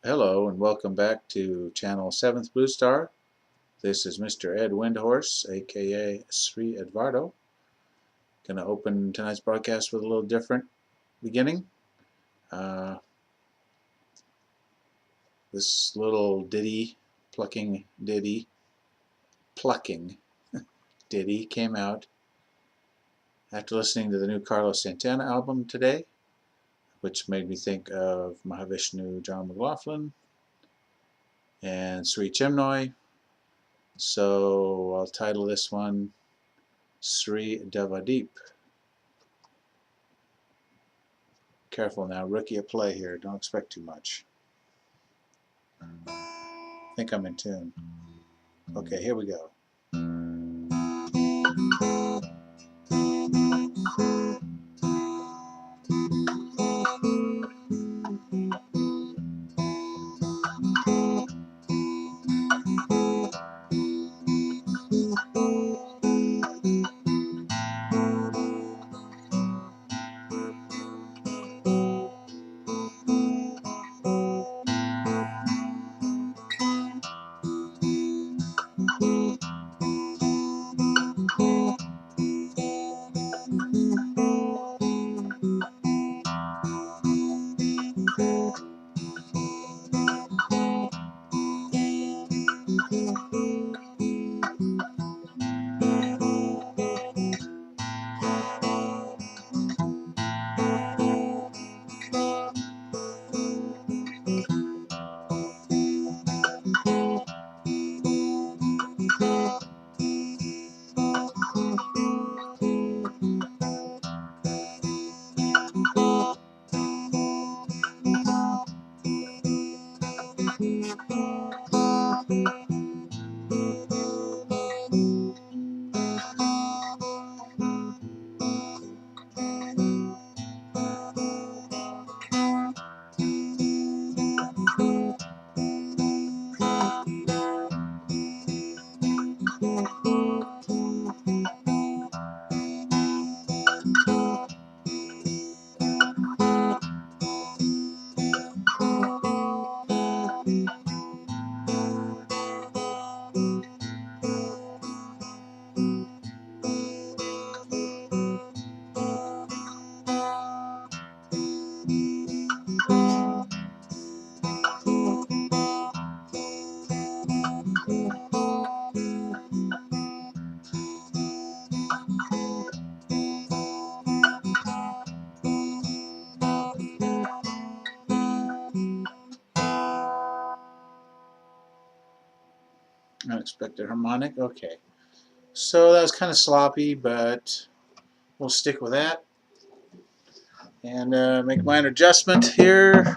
Hello and welcome back to channel 7th Blue Star. This is Mr. Ed Windhorse, aka Sri Edvardo. Gonna open tonight's broadcast with a little different beginning. This little plucking ditty came out after listening to the new Carlos Santana album today, which made me think of Mahavishnu John McLaughlin and Sri Chimnoy. So I'll title this one Sri Devadeep. Careful now, rookie at play here. Don't expect too much. I think I'm in tune. Okay, here we go. Unexpected harmonic. Okay. So that was kind of sloppy, but we'll stick with that. And make a minor adjustment here.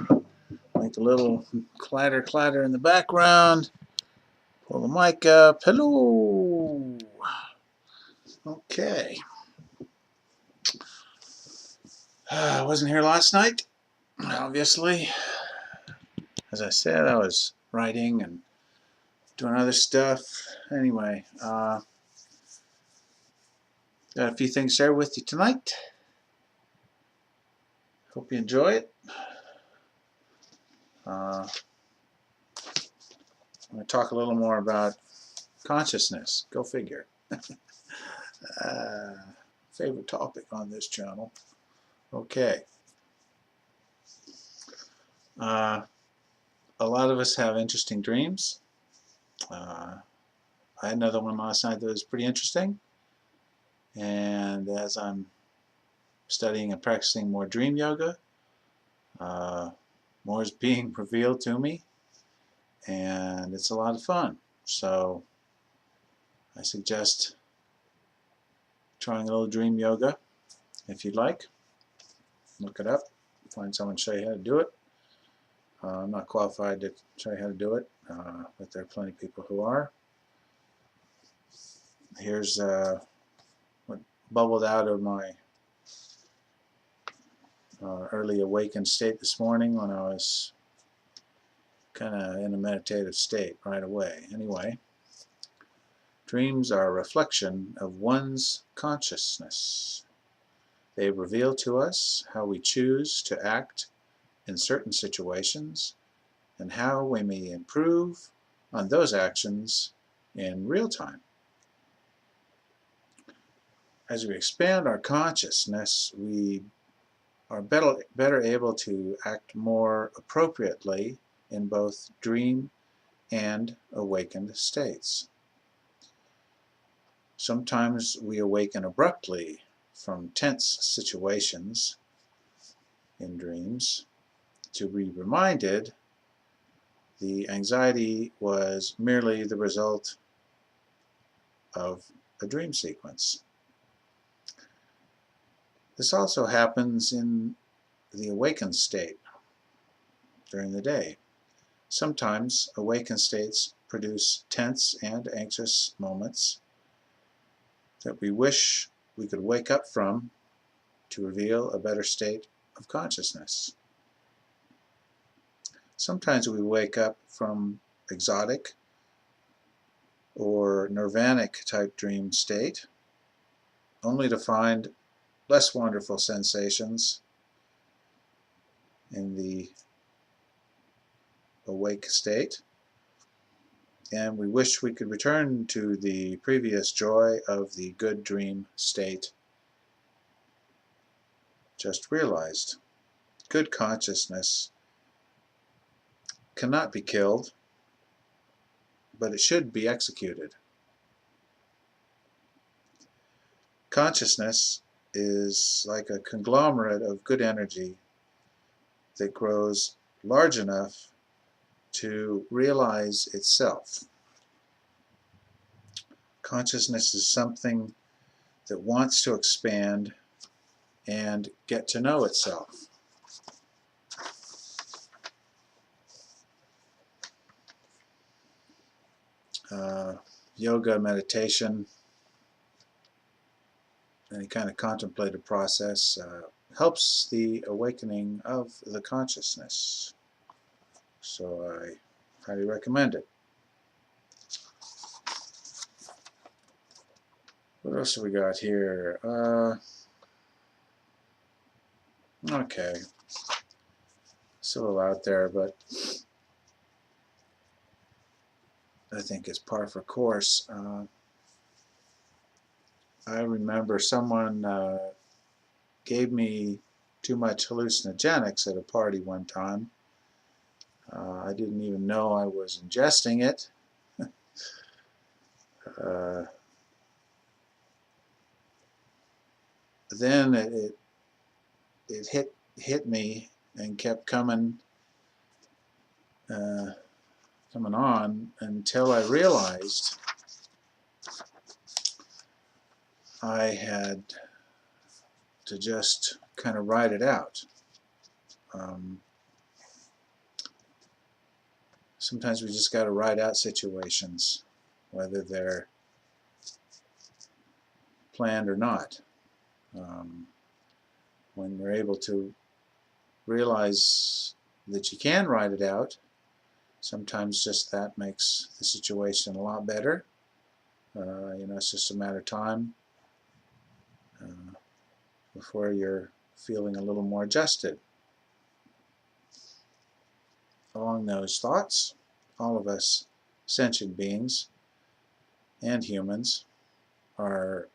Make a little clatter in the background. Pull the mic up. Hello. Okay. I wasn't here last night, obviously. As I said, I was writing and doing other stuff. Anyway, got a few things to share with you tonight. Hope you enjoy it. I'm going to talk a little more about consciousness. Go figure. Favorite topic on this channel. Okay. A lot of us have interesting dreams. I had another one last night that was pretty interesting. And as I'm studying and practicing more dream yoga, more is being revealed to me. And it's a lot of fun. So I suggest trying a little dream yoga if you'd like. Look it up, find someone to show you how to do it. I'm not qualified to show you how to do it, but there are plenty of people who are. Here's what bubbled out of my early awakened state this morning when I was kind of in a meditative state right away. Anyway, dreams are a reflection of one's consciousness. They reveal to us how we choose to act in certain situations and how we may improve on those actions in real time. As we expand our consciousness, we are better able to act more appropriately in both dream and awakened states. Sometimes we awaken abruptly from tense situations in dreams to be reminded the anxiety was merely the result of a dream sequence. This also happens in the awakened state during the day. Sometimes awakened states produce tense and anxious moments that we wish we could wake up from to reveal a better state of consciousness. Sometimes we wake up from exotic or nirvanic type dream state only to find less wonderful sensations in the awake state, and we wish we could return to the previous joy of the good dream state just realized. Good consciousness cannot be killed, but it should be executed. Consciousness is like a conglomerate of good energy that grows large enough to realize itself. Consciousness is something that wants to expand and get to know itself. Yoga, meditation, any kind of contemplative process helps the awakening of the consciousness. So I highly recommend it. What else have we got here? Okay. It's a little out there, but I think it's par for course. I remember someone gave me too much hallucinogenics at a party one time. I didn't even know I was ingesting it. Then it hit me and kept coming on until I realized I had to just kind of ride it out. Sometimes we just got to ride out situations, whether they're planned or not. When you're able to realize that you can ride it out, sometimes just that makes the situation a lot better. It's just a matter of time before you're feeling a little more adjusted. Along those thoughts, all of us sentient beings and humans are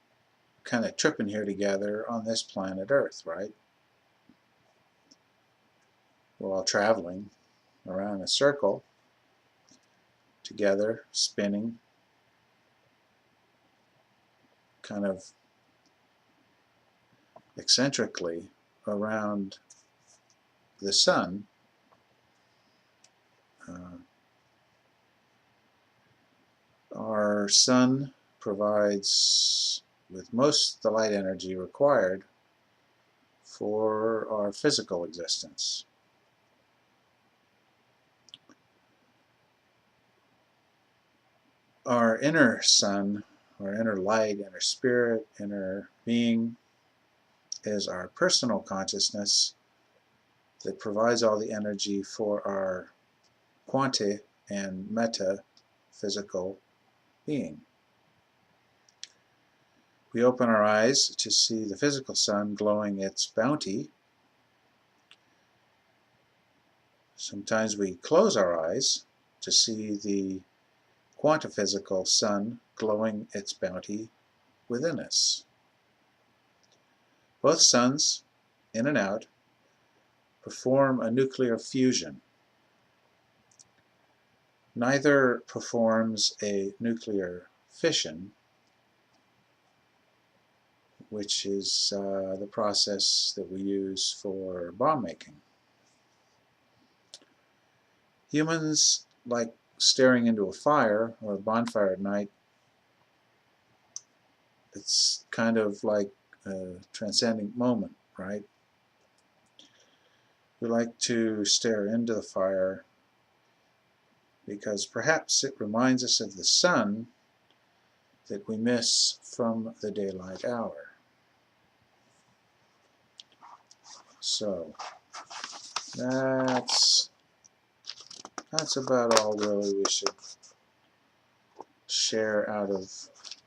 kind of tripping here together on this planet Earth, right? We're all traveling around a circle together, spinning, kind of eccentrically around the sun. Our sun provides with most of the light energy required for our physical existence. Our inner sun, our inner light, inner spirit, inner being is our personal consciousness that provides all the energy for our quanti and meta physical being. We open our eyes to see the physical sun glowing its bounty Sometimes we close our eyes to see the quantaphysical sun glowing its bounty within us. Both suns, in and out, perform a nuclear fusion. Neither performs a nuclear fission, which is the process that we use for bomb making. Humans like staring into a fire or a bonfire at night. It's kind of like a transcendent moment, right? We like to stare into the fire because perhaps it reminds us of the sun that we miss from the daylight hour. So that's about all really we should share out of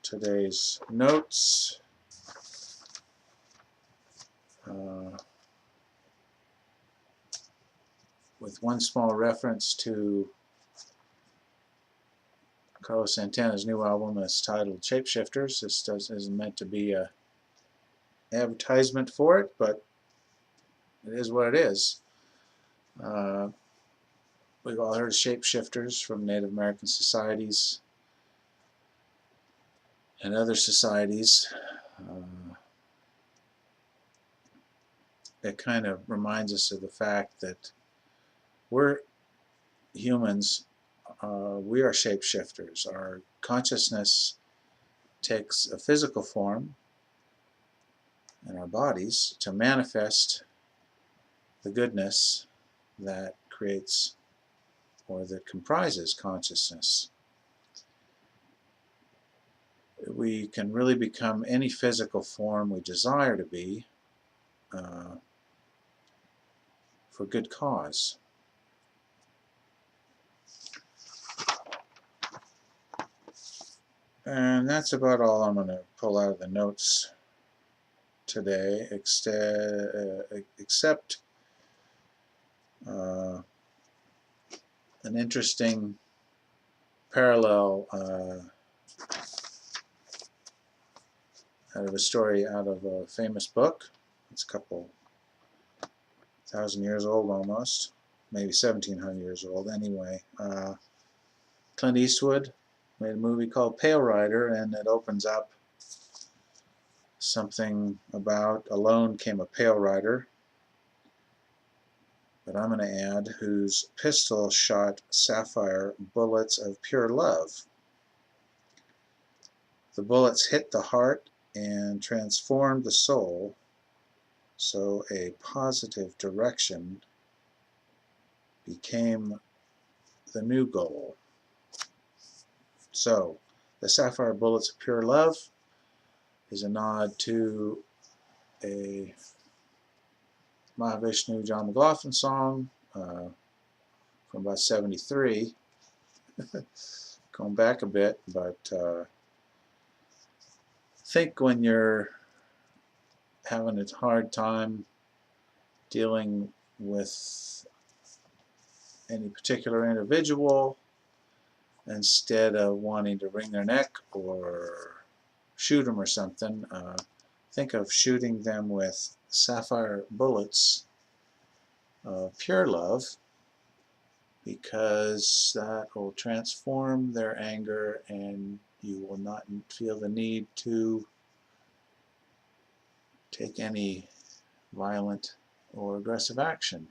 today's notes. With one small reference to Carlos Santana's new album that's titled Shapeshifters. This isn't meant to be an advertisement for it, but it is what it is. We've all heard of shapeshifters from Native American societies and other societies. It kind of reminds us of the fact that we're humans. We are shapeshifters. Our consciousness takes a physical form in our bodies to manifest the goodness that creates or that comprises consciousness. We can really become any physical form we desire to be for good cause. And that's about all I'm going to pull out of the notes today, except an interesting parallel out of a story out of a famous book. It's a couple thousand years old almost, maybe 1700 years old anyway. Clint Eastwood made a movie called Pale Rider, and it opens up something about alone came a pale rider, but I'm going to add, whose pistol shot sapphire bullets of pure love. The bullets hit the heart and transformed the soul, so a positive direction became the new goal. So, the sapphire bullets of pure love is a nod to a Mahavishnu John McLaughlin song from about 73, going back a bit, but I think when you're having a hard time dealing with any particular individual, instead of wanting to wring their neck or shoot them or something, think of shooting them with sapphire bullets of pure love, because that will transform their anger and you will not feel the need to take any violent or aggressive action.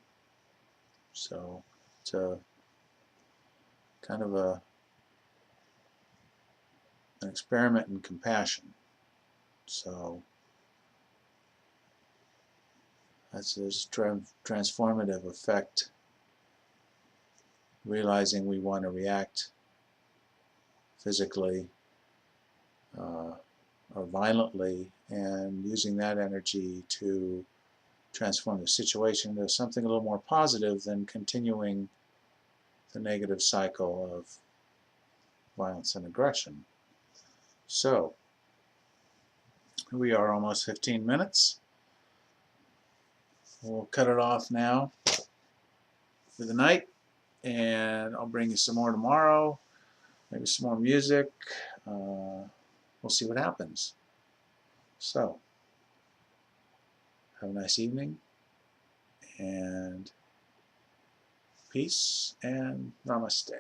So it's a kind of an experiment in compassion. So that's this transformative effect, realizing we want to react physically or violently, and using that energy to transform the situation into something a little more positive than continuing the negative cycle of violence and aggression. So, we are almost 15 minutes. We'll cut it off now. for the night, and I'll bring you some more tomorrow, maybe some more music. We'll see what happens. So, have a nice evening, and peace and namaste.